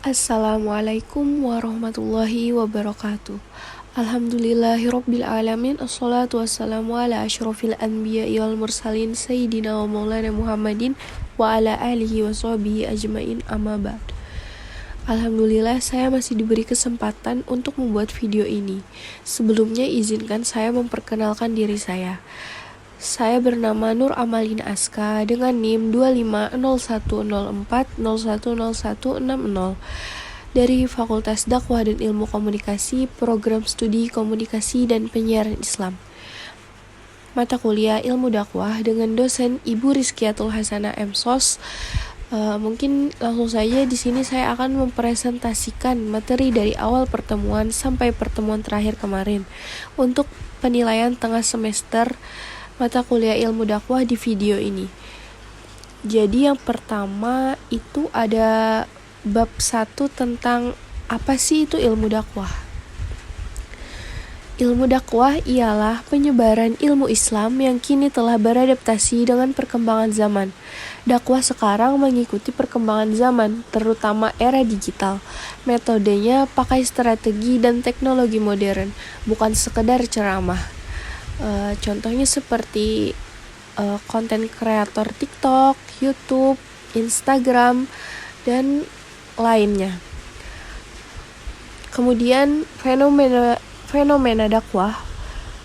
Assalamualaikum warahmatullahi wabarakatuh. Alhamdulillahirabbil alamin. Assalatu wassalamu ala asyrofil anbiya'i wal mursalin sayyidina wa maulana Muhammadin wa ala alihi wa sahbihi ajmain, amma ba'd. Alhamdulillah saya masih diberi kesempatan untuk membuat video ini. Sebelumnya izinkan saya memperkenalkan diri saya. Saya bernama Nur Amalina Aska dengan NIM 250104010160 dari Fakultas Dakwah dan Ilmu Komunikasi, Program Studi Komunikasi dan Penyiaran Islam. Mata kuliah Ilmu Dakwah dengan dosen Ibu Rizkiatul Hasanah MSOS. Mungkin langsung saja di sini saya akan mempresentasikan materi dari awal pertemuan sampai pertemuan terakhir kemarin untuk penilaian tengah semester mata kuliah ilmu dakwah di video ini. Jadi yang pertama itu ada bab 1 tentang apa sih itu ilmu dakwah. Ilmu dakwah ialah penyebaran ilmu Islam yang kini telah beradaptasi dengan perkembangan zaman. Dakwah sekarang mengikuti perkembangan zaman, terutama era digital. Metodenya pakai strategi dan teknologi modern, bukan sekedar ceramah. Contohnya seperti konten kreator TikTok, YouTube, Instagram, dan lainnya. Kemudian fenomena dakwah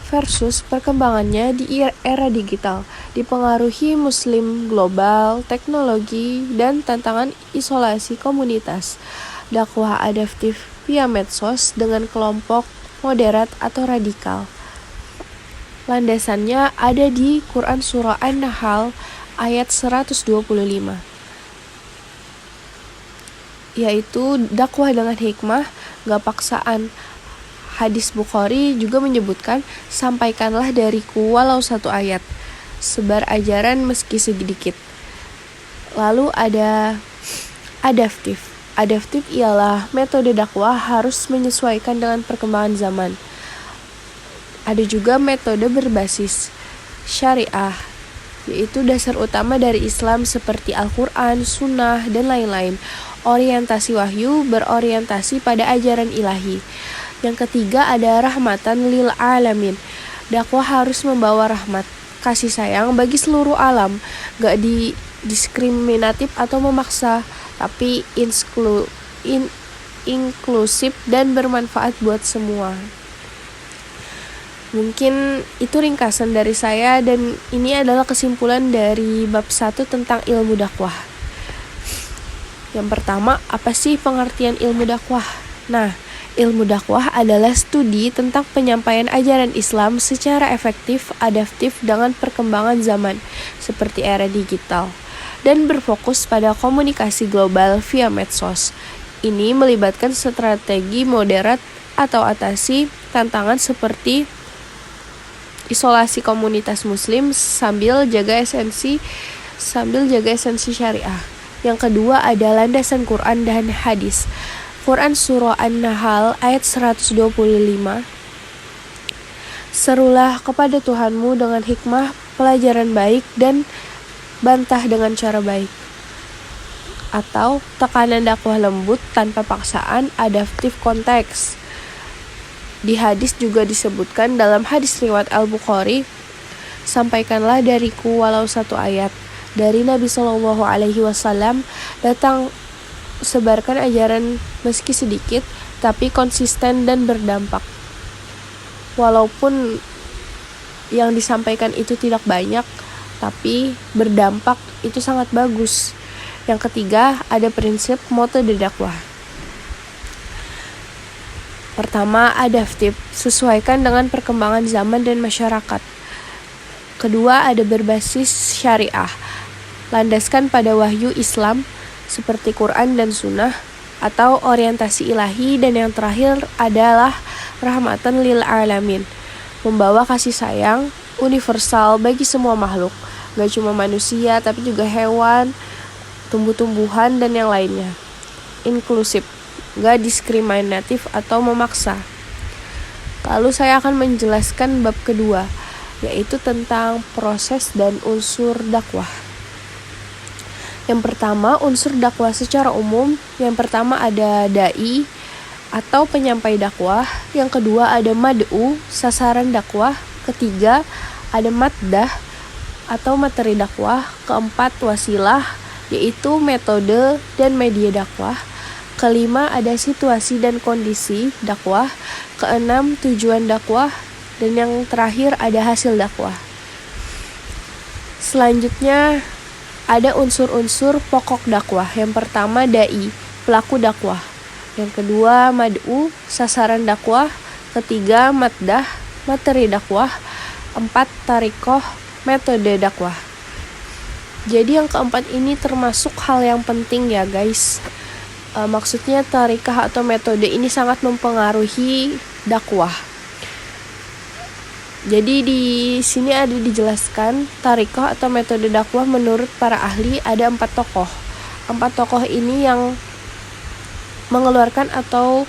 versus perkembangannya di era digital, dipengaruhi Muslim global, teknologi, dan tantangan isolasi komunitas. Dakwah adaptif via medsos dengan kelompok moderat atau radikal. Landasannya ada di Quran Surah An-Nahl ayat 125, yaitu dakwah dengan hikmah, gak paksaan. Hadis Bukhari juga menyebutkan, sampaikanlah dariku walau 1 ayat, sebar ajaran meski sedikit. Lalu ada adaptif. Adaptif ialah metode dakwah harus menyesuaikan dengan perkembangan zaman. Ada juga metode berbasis syariah, yaitu dasar utama dari Islam seperti Al-Quran, Sunnah, dan lain-lain. Orientasi wahyu berorientasi pada ajaran ilahi. Yang ketiga ada rahmatan lil alamin. Dakwah harus membawa rahmat, kasih sayang bagi seluruh alam, gak diskriminatif atau memaksa, tapi inklusif dan bermanfaat buat semua. Mungkin itu ringkasan dari saya, dan ini adalah kesimpulan dari bab 1 tentang ilmu dakwah. Yang pertama, apa sih pengertian ilmu dakwah? Nah, ilmu dakwah adalah studi tentang penyampaian ajaran Islam secara efektif, adaptif dengan perkembangan zaman, seperti era digital, dan berfokus pada komunikasi global via medsos. Ini melibatkan strategi moderat atau atasi tantangan seperti isolasi komunitas muslim sambil jaga esensi syariah. Yang kedua ada landasan Quran dan hadis. Quran Surah An-Nahl ayat 125, serulah kepada Tuhanmu dengan hikmah, pelajaran baik, dan bantah dengan cara baik. Atau tekanan dakwah lembut tanpa paksaan, adaptif konteks. Di hadis juga disebutkan dalam hadis riwayat Al-Bukhari, sampaikanlah dariku walau 1 ayat. Dari Nabi SAW datang, sebarkan ajaran meski sedikit, tapi konsisten dan berdampak. Walaupun yang disampaikan itu tidak banyak, tapi berdampak itu sangat bagus. Yang ketiga ada prinsip metode dakwah. Pertama, adaptif, sesuaikan dengan perkembangan zaman dan masyarakat. Kedua, ada berbasis syariah, landaskan pada wahyu Islam seperti Quran dan Sunnah atau orientasi ilahi. Dan yang terakhir adalah rahmatan lil alamin, membawa kasih sayang universal bagi semua makhluk, gak cuma manusia tapi juga hewan, tumbuh-tumbuhan, dan yang lainnya. Inklusif, gak diskriminatif atau memaksa. Lalu saya akan menjelaskan bab kedua, yaitu tentang proses dan unsur dakwah. Yang pertama, unsur dakwah secara umum. Yang pertama ada dai atau penyampai dakwah. Yang kedua ada mad'u, sasaran dakwah. Ketiga ada maddah atau materi dakwah. Keempat wasilah, yaitu metode dan media dakwah. Kelima ada situasi dan kondisi dakwah. Keenam tujuan dakwah. Dan yang terakhir ada hasil dakwah. Selanjutnya ada unsur-unsur pokok dakwah. Yang pertama dai, pelaku dakwah. Yang kedua mad'u, sasaran dakwah. Ketiga maddah, materi dakwah. Empat tarikoh, metode dakwah. Jadi yang keempat ini termasuk hal yang penting ya guys. Maksudnya tarikah atau metode ini sangat mempengaruhi dakwah. Jadi di sini ada dijelaskan tarikah atau metode dakwah menurut para ahli ada 4 tokoh. 4 tokoh ini yang mengeluarkan atau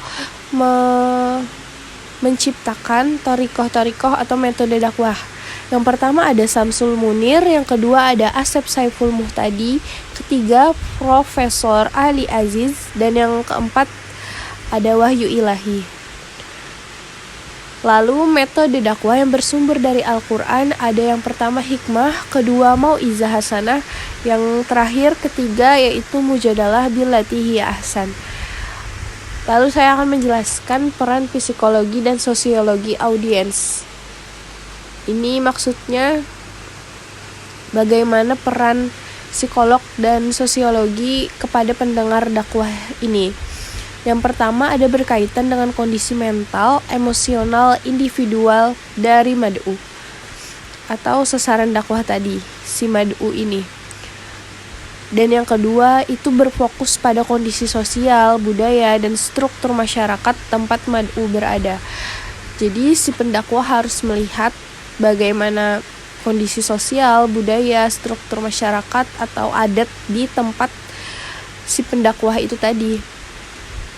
menciptakan tarikoh atau metode dakwah. Yang pertama ada Samsul Munir, yang kedua ada Asep Saiful Muhtadi, ketiga Profesor Ali Aziz, dan yang keempat ada Wahyu Ilahi. Lalu metode dakwah yang bersumber dari Al-Quran ada yang pertama hikmah, kedua mau'izah hasanah, yang terakhir ketiga yaitu mujadalah billati hiya ahsan. Lalu saya akan menjelaskan peran psikologi dan sosiologi audiens. Ini maksudnya bagaimana peran psikolog dan sosiologi kepada pendengar dakwah ini. Yang pertama ada berkaitan dengan kondisi mental, emosional, individual dari mad'u atau sasaran dakwah tadi, si mad'u ini. Dan yang kedua itu berfokus pada kondisi sosial, budaya, dan struktur masyarakat tempat mad'u berada. Jadi si pendakwah harus melihat bagaimana kondisi sosial, budaya, struktur masyarakat atau adat di tempat si pendakwah itu tadi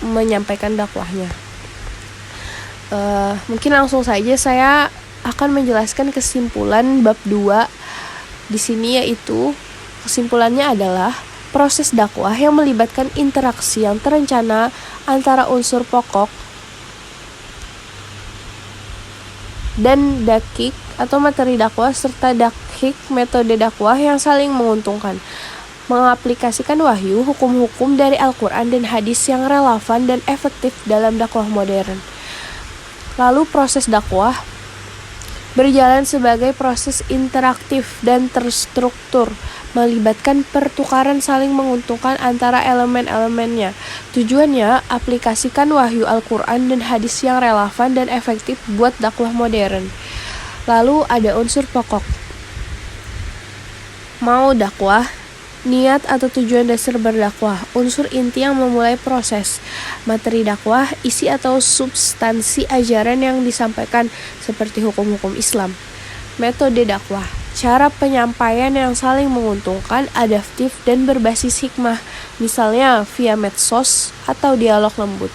menyampaikan dakwahnya. Mungkin langsung saja saya akan menjelaskan kesimpulan bab 2 di sini, yaitu kesimpulannya adalah proses dakwah yang melibatkan interaksi yang terencana antara unsur pokok dan dakik atau materi dakwah serta dakhik metode dakwah yang saling menguntungkan. Mengaplikasikan wahyu, hukum-hukum dari Al-Quran dan hadis yang relevan dan efektif dalam dakwah modern. Lalu proses dakwah berjalan sebagai proses interaktif dan terstruktur, melibatkan pertukaran saling menguntungkan antara elemen-elemennya. Tujuannya, aplikasikan wahyu Al-Quran dan hadis yang relevan dan efektif buat dakwah modern. Lalu ada unsur pokok. Mau dakwah, niat atau tujuan dasar berdakwah, unsur inti yang memulai proses, materi dakwah, isi atau substansi ajaran yang disampaikan seperti hukum-hukum Islam, metode dakwah, cara penyampaian yang saling menguntungkan, adaptif dan berbasis hikmah, misalnya via medsos atau dialog lembut.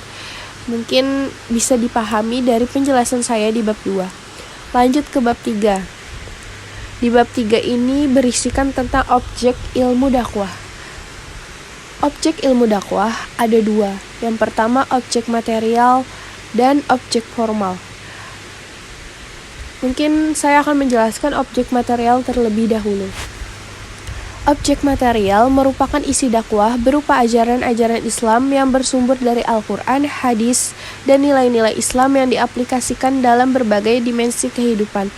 Mungkin bisa dipahami dari penjelasan saya di bab 2. Lanjut ke bab 3. Di bab 3 ini berisikan tentang objek ilmu dakwah. Objek ilmu dakwah ada 2. Yang pertama objek material dan objek formal. Mungkin saya akan menjelaskan objek material terlebih dahulu. Objek material merupakan isi dakwah berupa ajaran-ajaran Islam yang bersumber dari Al-Quran, hadis, dan nilai-nilai Islam yang diaplikasikan dalam berbagai dimensi kehidupan.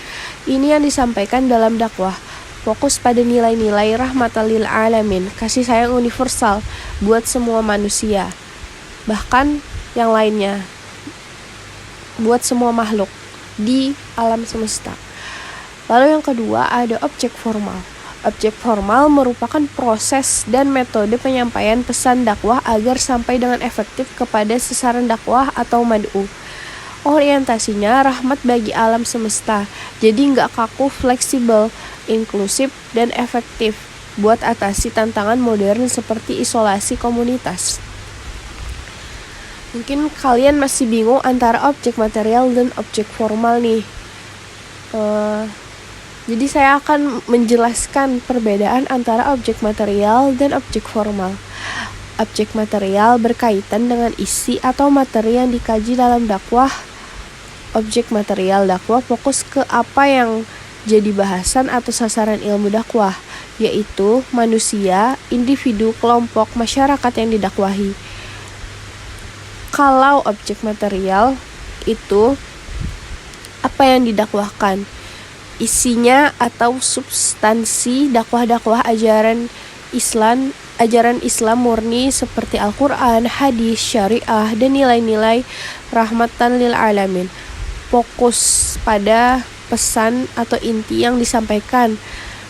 Ini yang disampaikan dalam dakwah. Fokus pada nilai-nilai rahmatan lil alamin, kasih sayang universal buat semua manusia. Bahkan yang lainnya, buat semua makhluk di alam semesta. Lalu yang kedua ada objek formal. Objek formal merupakan proses dan metode penyampaian pesan dakwah agar sampai dengan efektif kepada sasaran dakwah atau mad'u. Orientasinya rahmat bagi alam semesta, jadi nggak kaku, fleksibel, inklusif, dan efektif buat atasi tantangan modern seperti isolasi komunitas. Mungkin kalian masih bingung antara objek material dan objek formal nih. Jadi saya akan menjelaskan perbedaan antara objek material dan objek formal. Objek material berkaitan dengan isi atau materi yang dikaji dalam dakwah. Objek material dakwah fokus ke apa yang jadi bahasan atau sasaran ilmu dakwah, yaitu manusia, individu, kelompok, masyarakat yang didakwahi. Kalau objek material itu apa yang didakwahkan, isinya atau substansi dakwah-dakwah ajaran Islam murni seperti Al-Quran, hadis, syariah, dan nilai-nilai rahmatan lil alamin. Fokus pada pesan atau inti yang disampaikan,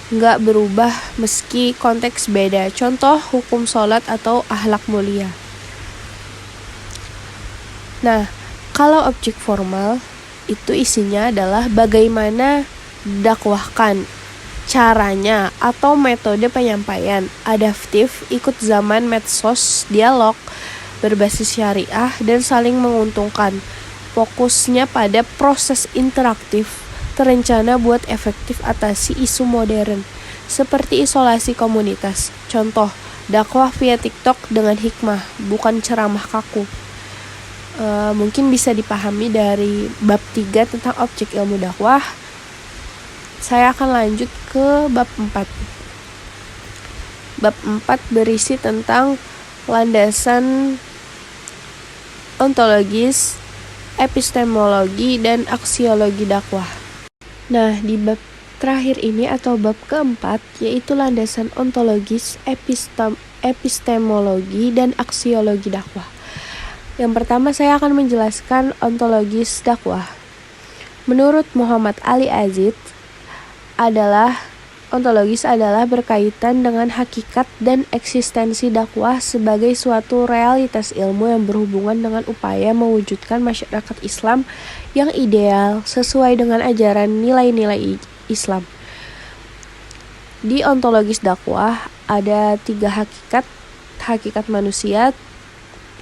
nggak berubah meski konteks beda. Contoh hukum sholat atau akhlak mulia. Nah, kalau objek formal itu isinya adalah bagaimana dakwahkan, caranya atau metode penyampaian, adaptif, ikut zaman, medsos, dialog, berbasis syariah, dan saling menguntungkan. Fokusnya pada proses interaktif, terencana buat efektif atasi isu modern, seperti isolasi komunitas. Contoh, dakwah via TikTok dengan hikmah, bukan ceramah kaku. Mungkin bisa dipahami dari bab 3 tentang objek ilmu dakwah. Saya akan lanjut ke bab 4. Bab 4 berisi tentang landasan ontologis, epistemologi, dan aksiologi dakwah. Nah, di bab terakhir ini atau bab keempat, yaitu landasan ontologis, epistemologi, dan aksiologi dakwah. Yang pertama saya akan menjelaskan ontologis dakwah. Menurut Muhammad Ali Aziz, ontologis adalah berkaitan dengan hakikat dan eksistensi dakwah sebagai suatu realitas ilmu yang berhubungan dengan upaya mewujudkan masyarakat Islam yang ideal sesuai dengan ajaran nilai-nilai Islam. Di ontologis dakwah ada 3 hakikat: hakikat manusia,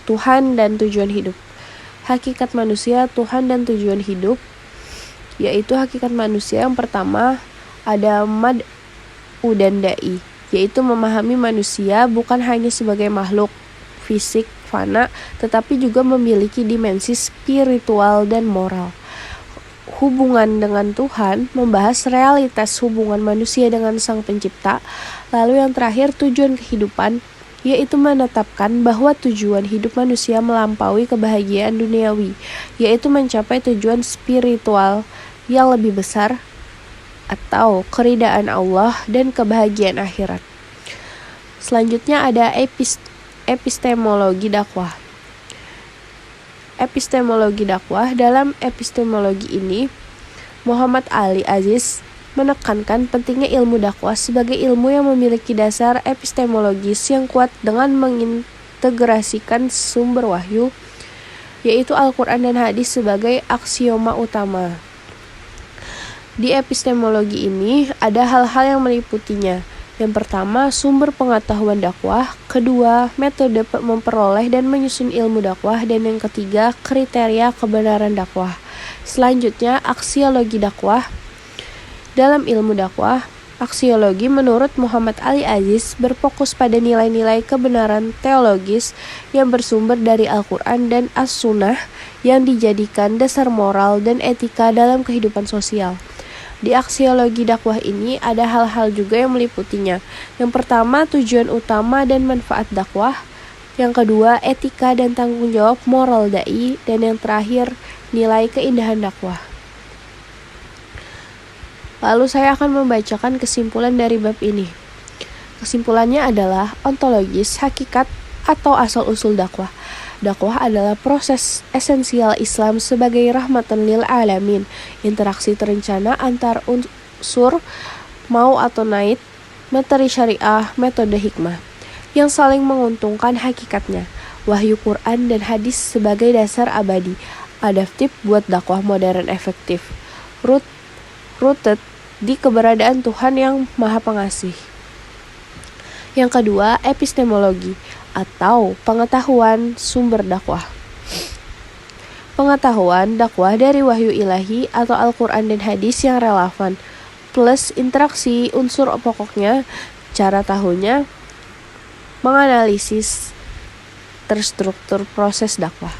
Tuhan, dan tujuan hidup. Hakikat manusia, Tuhan, dan tujuan hidup, yaitu hakikat manusia yang pertama ada mad'u dan da'i, yaitu memahami manusia bukan hanya sebagai makhluk fisik fana, tetapi juga memiliki dimensi spiritual dan moral. Hubungan dengan Tuhan membahas realitas hubungan manusia dengan Sang Pencipta. Lalu yang terakhir, tujuan kehidupan, yaitu menetapkan bahwa tujuan hidup manusia melampaui kebahagiaan duniawi, yaitu mencapai tujuan spiritual yang lebih besar atau keridaan Allah dan kebahagiaan akhirat. Selanjutnya ada epistemologi dakwah. Epistemologi dakwah. Dalam epistemologi ini, Muhammad Ali Aziz menekankan pentingnya ilmu dakwah sebagai ilmu yang memiliki dasar epistemologis yang kuat dengan mengintegrasikan sumber wahyu, yaitu Al-Quran dan hadis sebagai aksioma utama. Di epistemologi ini ada hal-hal yang meliputinya. Yang pertama, sumber pengetahuan dakwah. Kedua, metode memperoleh dan menyusun ilmu dakwah. Dan yang ketiga, kriteria kebenaran dakwah. Selanjutnya, aksiologi dakwah. Dalam ilmu dakwah, aksiologi menurut Muhammad Ali Aziz berfokus pada nilai-nilai kebenaran teologis yang bersumber dari Al-Quran dan As-Sunnah yang dijadikan dasar moral dan etika dalam kehidupan sosial. Di aksiologi dakwah ini ada hal-hal juga yang meliputinya. Yang pertama, tujuan utama dan manfaat dakwah. Yang kedua, etika dan tanggung jawab moral dai. Dan yang terakhir, nilai keindahan dakwah. Lalu saya akan membacakan kesimpulan dari bab ini. Kesimpulannya adalah ontologis, hakikat atau asal-usul dakwah. Dakwah adalah proses esensial Islam sebagai rahmatan lil alamin, interaksi terencana antar unsur mau atau naik, materi syariah, metode hikmah, yang saling menguntungkan hakikatnya. Wahyu Quran dan hadis sebagai dasar abadi, adaptif buat dakwah modern efektif, rooted di keberadaan Tuhan yang Maha Pengasih. Yang kedua, epistemologi atau pengetahuan sumber dakwah. Pengetahuan dakwah dari wahyu ilahi atau Al-Quran dan hadis yang relevan. plus interaksi unsur pokoknya. Cara tahunya menganalisis terstruktur proses dakwah,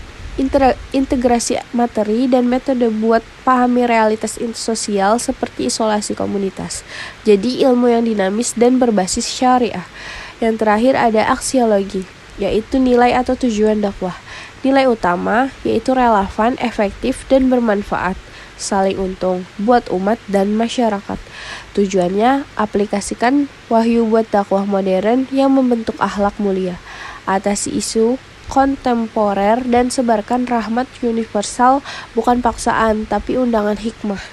integrasi materi dan metode buat pahami realitas sosial seperti isolasi komunitas. Jadi ilmu yang dinamis dan berbasis syariah. Yang terakhir ada aksiologi, yaitu nilai atau tujuan dakwah. Nilai utama yaitu relevan, efektif, dan bermanfaat, saling untung buat umat dan masyarakat. Tujuannya aplikasikan wahyu buat dakwah modern yang membentuk akhlak mulia, atasi isu kontemporer, dan sebarkan rahmat universal, bukan paksaan tapi undangan hikmah.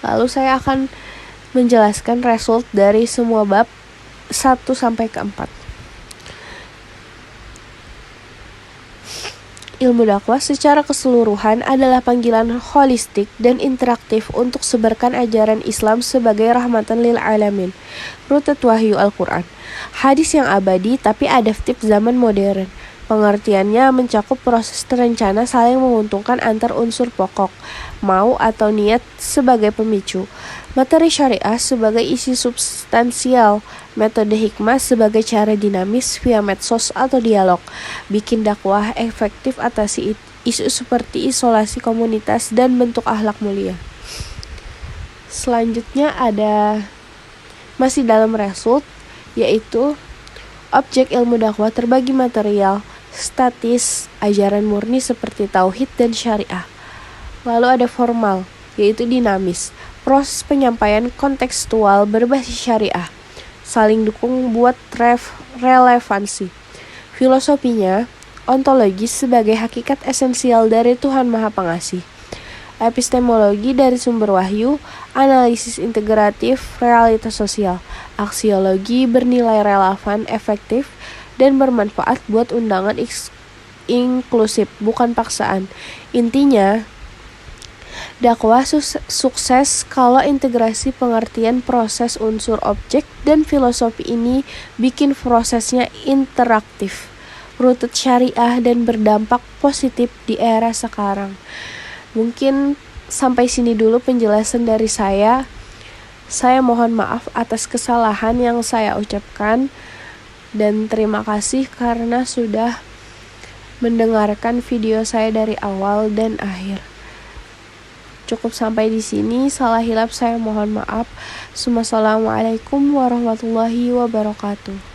Lalu saya akan menjelaskan result dari semua bab 1 sampai ke 4. Ilmu dakwah secara keseluruhan adalah panggilan holistik dan interaktif untuk sebarkan ajaran Islam sebagai rahmatan lil alamin. Rutet wahyu Al-Quran. Hadis yang abadi tapi adaptif zaman modern. Pengertiannya mencakup proses terencana saling menguntungkan antar unsur pokok, mau atau niat sebagai pemicu, materi syariah sebagai isi substansial, metode hikmah sebagai cara dinamis via medsos atau dialog, bikin dakwah efektif atasi isu seperti isolasi komunitas dan bentuk akhlak mulia. Selanjutnya ada masih dalam result, yaitu objek ilmu dakwah terbagi material, statis, ajaran murni seperti tauhid dan syariah. Lalu ada formal, yaitu dinamis, proses penyampaian kontekstual berbasis syariah, saling dukung buat relevansi. Filosofinya, ontologis sebagai hakikat esensial dari Tuhan Maha Pengasih. Epistemologi dari sumber wahyu, analisis integratif realitas sosial. Aksiologi bernilai relevan, efektif, dan bermanfaat buat undangan inklusif, bukan paksaan. Intinya, dakwah sukses kalau integrasi pengertian proses unsur objek dan filosofi ini bikin prosesnya interaktif, rooted syariah, dan berdampak positif di era sekarang. Mungkin sampai sini dulu penjelasan dari saya. Saya mohon maaf atas kesalahan yang saya ucapkan dan terima kasih karena sudah mendengarkan video saya dari awal dan akhir. Cukup sampai di sini. Salah hilap saya mohon maaf. Assalamualaikum warahmatullahi wabarakatuh.